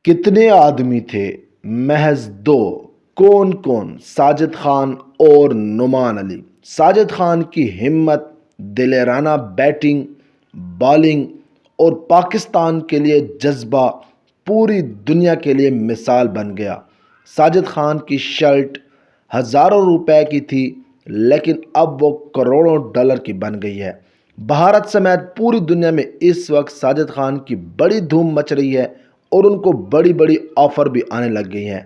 کتنے آدمی تھے؟ محض دو۔ کون کون؟ ساجد خان اور نعمان علی۔ ساجد خان کی ہمت، دلیرانہ بیٹنگ، بالنگ اور پاکستان کے لیے جذبہ پوری دنیا کے لیے مثال بن گیا۔ ساجد خان کی شرٹ ہزاروں روپے کی تھی لیکن اب وہ کروڑوں ڈالر کی بن گئی ہے۔ بھارت سمیت پوری دنیا میں اس وقت ساجد خان کی بڑی دھوم مچ رہی ہے اور ان کو بڑی بڑی آفر بھی آنے لگ گئی ہیں۔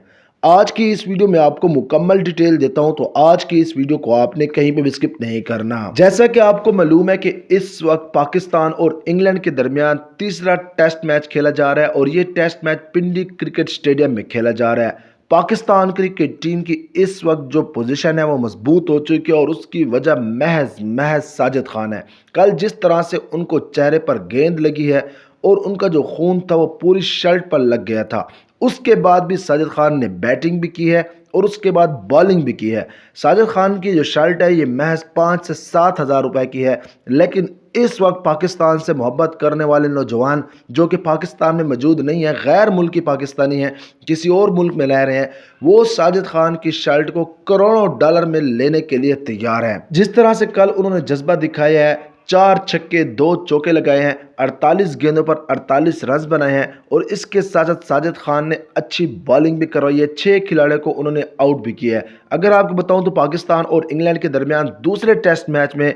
آج کی اس ویڈیو میں آپ کو مکمل ڈیٹیل دیتا ہوں، تو آج کی اس ویڈیو کو آپ نے کہیں پہ بھی سکپ نہیں کرنا۔ جیسا کہ آپ کو معلوم ہے کہ اس وقت پاکستان اور انگلینڈ کے درمیان تیسرا ٹیسٹ میچ کھیلا جا رہا ہے اور یہ test match Pindi cricket stadium میں کھیلا جا رہا ہے۔ پاکستان کرکٹ ٹیم کی اس وقت جو پوزیشن ہے وہ مضبوط ہو چکی ہے اور اس کی وجہ محض ساجد خان ہے۔ کل جس طرح سے ان کو چہرے پر گیند لگی ہے اور ان کا جو خون تھا وہ پوری شرٹ پر لگ گیا تھا، اس کے بعد بھی ساجد خان نے بیٹنگ بھی کی ہے اور اس کے بعد بالنگ بھی کی ہے۔ ساجد خان کی جو شرٹ ہے یہ محض 5 سے 7 ہزار روپے کی ہے، لیکن اس وقت پاکستان سے محبت کرنے والے نوجوان جو کہ پاکستان میں موجود نہیں ہیں، غیر ملکی پاکستانی ہیں، کسی اور ملک میں رہ رہے ہیں، وہ ساجد خان کی شرٹ کو کروڑوں ڈالر میں لینے کے لیے تیار ہیں۔ جس طرح سے کل انہوں نے جذبہ دکھایا ہے، 4 چھکے 2 چوکے لگائے ہیں، 48 گیندوں پر 48 رنز بنائے ہیں اور اس کے ساتھ ساجد خان نے اچھی بالنگ بھی کروائی ہے۔ 6 کھلاڑیوں کو انہوں نے آؤٹ بھی کیا ہے۔ اگر آپ کو بتاؤں تو پاکستان اور انگلینڈ کے درمیان دوسرے ٹیسٹ میچ میں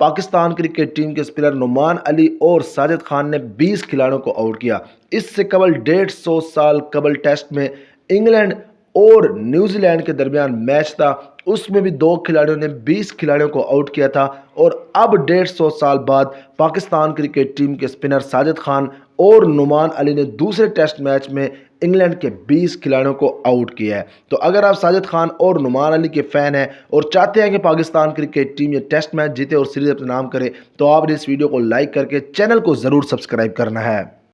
پاکستان کرکٹ ٹیم کے اسپنر نعمان علی اور ساجد خان نے 20 کھلاڑیوں کو آؤٹ کیا۔ اس سے قبل 150 سال قبل ٹیسٹ میں انگلینڈ اور نیوزی لینڈ کے درمیان میچ تھا، اس میں بھی 2 کھلاڑیوں نے 20 کھلاڑیوں کو آؤٹ کیا تھا، اور اب 150 سال بعد پاکستان کرکٹ ٹیم کے اسپنر ساجد خان اور نعمان علی نے دوسرے ٹیسٹ میچ میں انگلینڈ کے 20 کھلاڑیوں کو آؤٹ کیا ہے۔ تو اگر آپ ساجد خان اور نعمان علی کے فین ہیں اور چاہتے ہیں کہ پاکستان کرکٹ ٹیم یہ ٹیسٹ میچ جیتے اور سیریز اپنے نام کرے، تو آپ نے اس ویڈیو کو لائک کر کے چینل کو ضرور سبسکرائب کرنا ہے۔